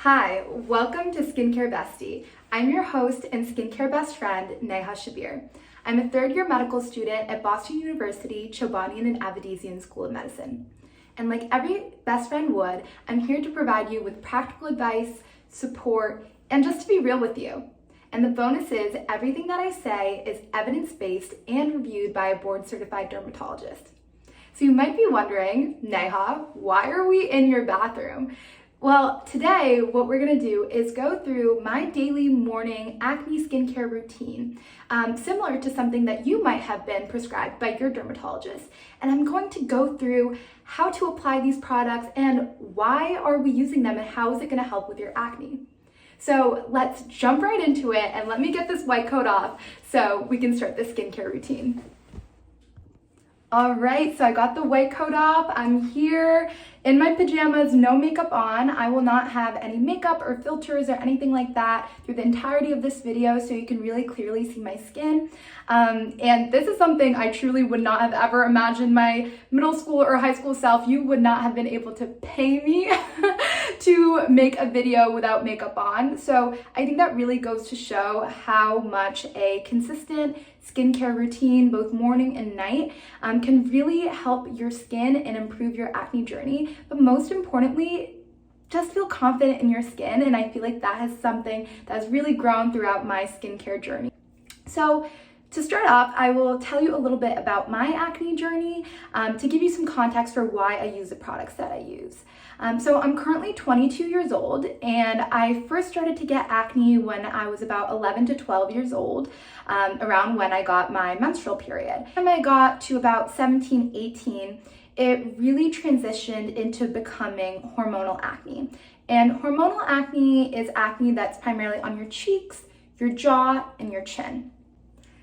Hi, welcome to Skincare Bestie. I'm your host and skincare best friend, Neha Shabeer. I'm a third-year medical student at Boston University, Chobanian and Avedisian School of Medicine. And like every best friend would, I'm here to provide you with practical advice, support, and just to be real with you. And the bonus is everything that I say is evidence-based and reviewed by a board-certified dermatologist. So you might be wondering, Neha, why are we in your bathroom? Well, today what we're gonna do is go through my daily morning acne skincare routine, similar to something that you might have been prescribed by your dermatologist. And I'm going to go through how to apply these products and why are we using them and how is it gonna help with your acne. So let's jump right into it and let me get this white coat off so we can start the skincare routine. All right, so I got the white coat off. I'm here in my pajamas, no makeup on. I will not have any makeup or filters or anything like that through the entirety of this video so you can really clearly see my skin. And this is something I truly would not have ever imagined my middle school or high school self. You would not have been able to pay me to make a video without makeup on. So I think that really goes to show how much a consistent skincare routine, both morning and night, can really help your skin and improve your acne journey. But most importantly, just feel confident in your skin. And I feel like that is something that has really grown throughout my skincare journey. So to start off, I will tell you a little bit about my acne journey to give you some context for why I use the products that I use. So I'm currently 22 years old and I first started to get acne when I was about 11 to 12 years old, around when I got my menstrual period. When I got to about 17, 18, it really transitioned into becoming hormonal acne. And hormonal acne is acne that's primarily on your cheeks, your jaw, and your chin.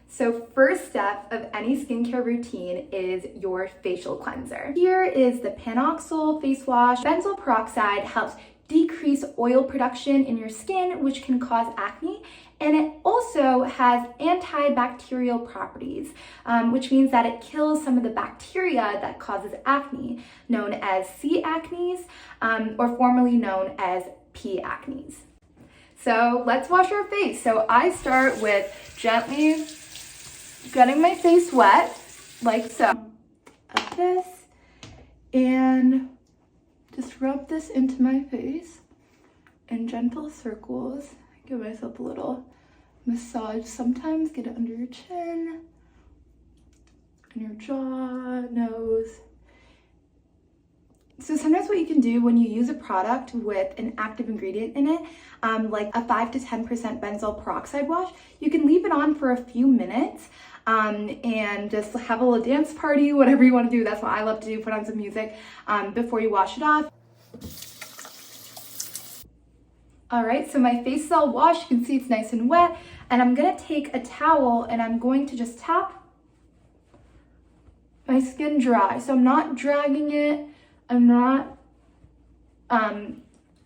So first step of any skincare routine is your facial cleanser. Here is the Panoxyl face wash. Benzoyl peroxide helps decrease oil production in your skin, which can cause acne. And it also has antibacterial properties, which means that it kills some of the bacteria that causes acne, known as C. acnes, or formerly known as P. acnes. So let's wash our face. So I start with gently getting my face wet, like so, like this, and just rub this into my face in gentle circles. Give myself a little massage. Sometimes get it under your chin, and your jaw, nose. So sometimes what you can do when you use a product with an active ingredient in it, like a 5 to 10% benzoyl peroxide wash, you can leave it on for a few minutes and just have a little dance party, whatever you want to do. That's what I love to do, put on some music before you wash it off. All right, so my face is all washed. You can see it's nice and wet. And I'm gonna take a towel and I'm going to just tap my skin dry. So I'm not dragging it. I'm not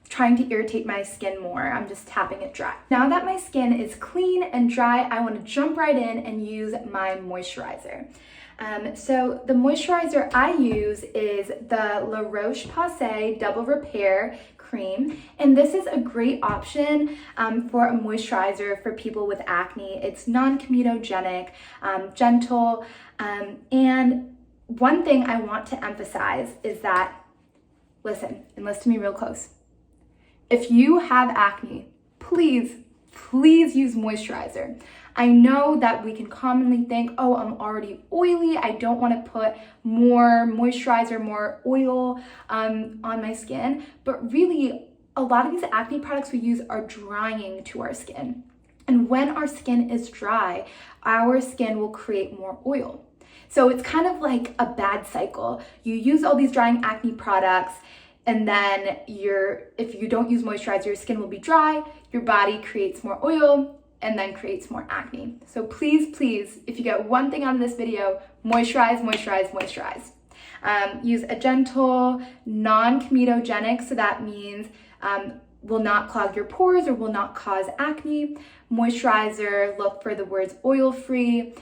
trying to irritate my skin more. I'm just tapping it dry. Now that my skin is clean and dry, I want to jump right in and use my moisturizer. So the moisturizer I use is the La Roche-Posay Double Repair Cream, and this is a great option for a moisturizer for people with acne. It's non-comedogenic, gentle, and one thing I want to emphasize is that, listen to me real close. If you have acne, please use moisturizer. I know that we can commonly think, oh, I'm already oily. I don't want to put more moisturizer, more oil on my skin. But really, a lot of these acne products we use are drying to our skin. And when our skin is dry, our skin will create more oil. So it's kind of like a bad cycle. You use all these drying acne products, and then if you don't use moisturizer, your skin will be dry, your body creates more oil, and then creates more acne. So please, if you get one thing out of this video, moisturize. Use a gentle, non-comedogenic, so that means will not clog your pores or will not cause acne. Moisturizer, look for the words oil-free,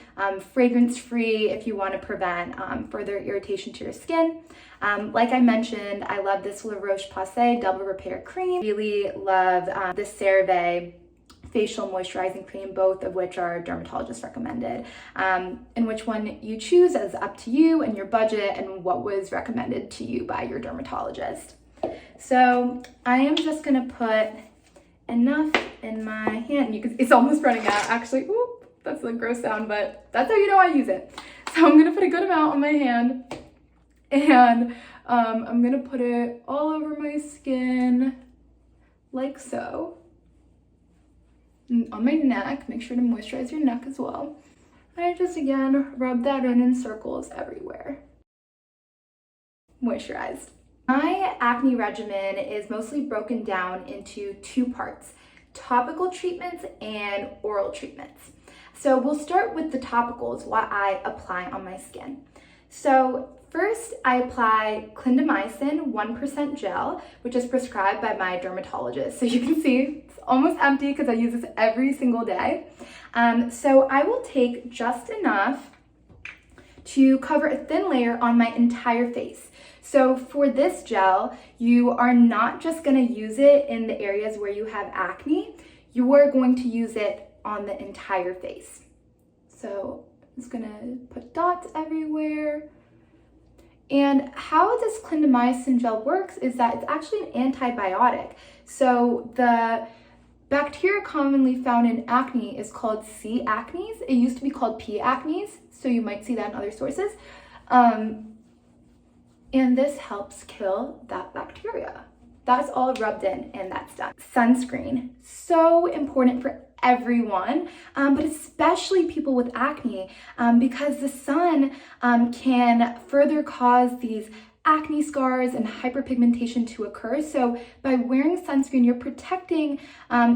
fragrance-free if you want to prevent further irritation to your skin. Like I mentioned, I love this La Roche-Posay Double Repair Cream. Really love the CeraVe facial moisturizing cream, both of which are dermatologist recommended. And which one you choose is up to you and your budget and what was recommended to you by your dermatologist. So I am just gonna put enough in my hand. It's almost running out actually. Ooh, that's a gross sound, but that's how you know I use it. So I'm gonna put a good amount on my hand, and I'm gonna put it all over my skin like so. And on my neck, make sure to moisturize your neck as well. I just again rub that in circles everywhere. Moisturized. My acne regimen is mostly broken down into two parts: topical treatments and oral treatments. So we'll start with the topicals, what I apply on my skin. So first, I apply clindamycin 1% gel, which is prescribed by my dermatologist. So you can see it's almost empty because I use this every single day. So I will take just enough to cover a thin layer on my entire face. So for this gel, you are not just gonna use it in the areas where you have acne, you are going to use it on the entire face. So I'm just gonna put dots everywhere. And how this clindamycin gel works is that it's actually an antibiotic. So the bacteria commonly found in acne is called C. acnes. It used to be called P. acnes, so you might see that in other sources. And this helps kill that bacteria. That's all rubbed in and that's done. Sunscreen, so important for everyone, but especially people with acne, because the sun can further cause these acne scars and hyperpigmentation to occur. So by wearing sunscreen, you're protecting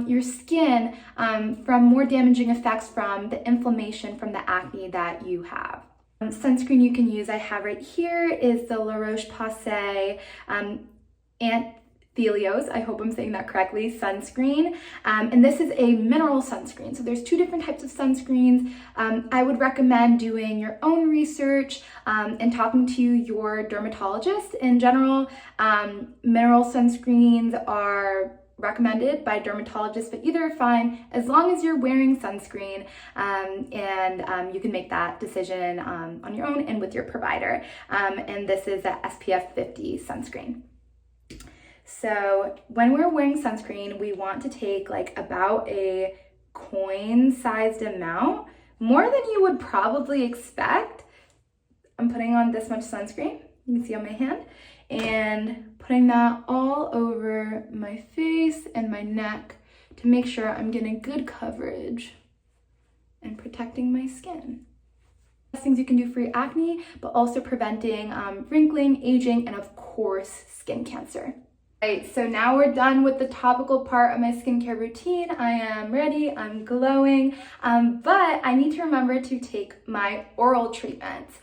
your skin from more damaging effects from the inflammation from the acne that you have. Sunscreen you can use, I have right here, is the La Roche-Posay Thelios, I hope I'm saying that correctly, sunscreen. And this is a mineral sunscreen. So there's two different types of sunscreens. I would recommend doing your own research and talking to your dermatologist. In general, mineral sunscreens are recommended by dermatologists, but either are fine as long as you're wearing sunscreen, and you can make that decision on your own and with your provider. And this is a SPF 50 sunscreen. So when we're wearing sunscreen, we want to take like about a coin-sized amount, more than you would probably expect. I'm putting on this much sunscreen, you can see on my hand, and putting that all over my face and my neck to make sure I'm getting good coverage and protecting my skin. Things you can do for your acne, but also preventing wrinkling, aging, and of course, skin cancer. Right, so now we're done with the topical part of my skincare routine. I am ready, I'm glowing, but I need to remember to take my oral treatments.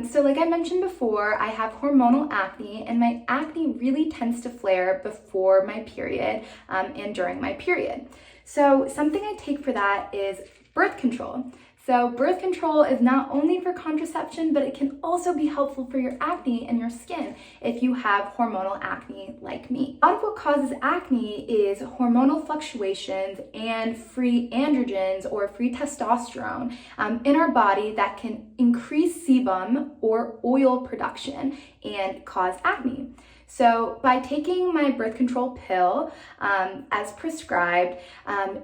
So like I mentioned before, I have hormonal acne, and my acne really tends to flare before my period and during my period. So something I take for that is birth control. So birth control is not only for contraception, but it can also be helpful for your acne and your skin if you have hormonal acne like me. A lot of what causes acne is hormonal fluctuations and free androgens or free testosterone in our body that can increase sebum or oil production and cause acne. So by taking my birth control pill as prescribed,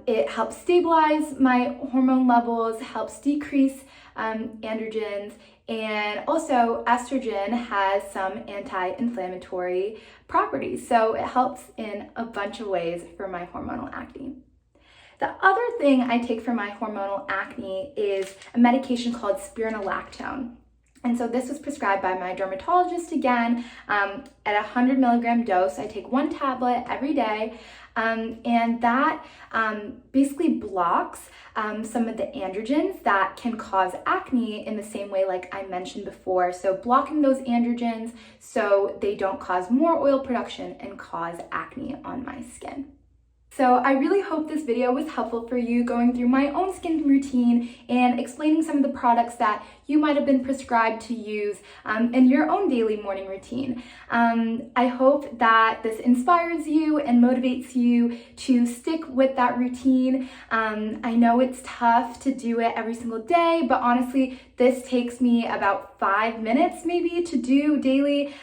it helps stabilize my hormone levels, helps decrease androgens, and also estrogen has some anti-inflammatory properties. So it helps in a bunch of ways for my hormonal acne. The other thing I take for my hormonal acne is a medication called spironolactone. And so this was prescribed by my dermatologist again at a 100 milligram dose. I take 1 tablet every day, and that basically blocks some of the androgens that can cause acne in the same way like I mentioned before. So blocking those androgens so they don't cause more oil production and cause acne on my skin. So I really hope this video was helpful for you going through my own skin routine and explaining some of the products that you might have been prescribed to use in your own daily morning routine. I hope that this inspires you and motivates you to stick with that routine. I know it's tough to do it every single day, but honestly, this takes me about 5 minutes maybe to do daily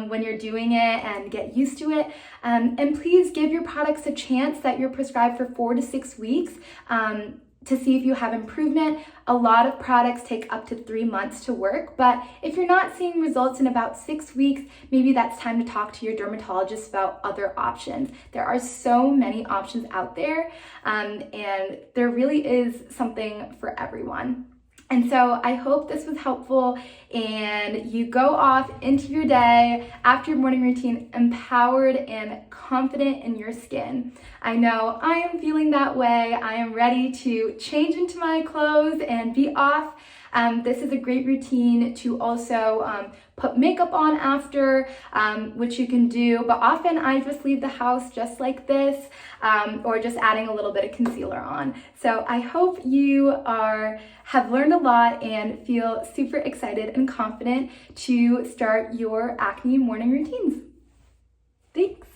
when you're doing it and get used to it. And please give your products a chance that you're prescribed for 4 to 6 weeks to see if you have improvement. A lot of products take up to 3 months to work, but if you're not seeing results in about 6 weeks, maybe that's time to talk to your dermatologist about other options. There are so many options out there, and there really is something for everyone. And so I hope this was helpful and you go off into your day after your morning routine empowered and confident in your skin. I know I am feeling that way. I am ready to change into my clothes and be off. This is a great routine to also put makeup on after, which you can do, but often I just leave the house just like this, or just adding a little bit of concealer on. So I hope you have learned a lot and feel super excited and confident to start your acne morning routines. Thanks.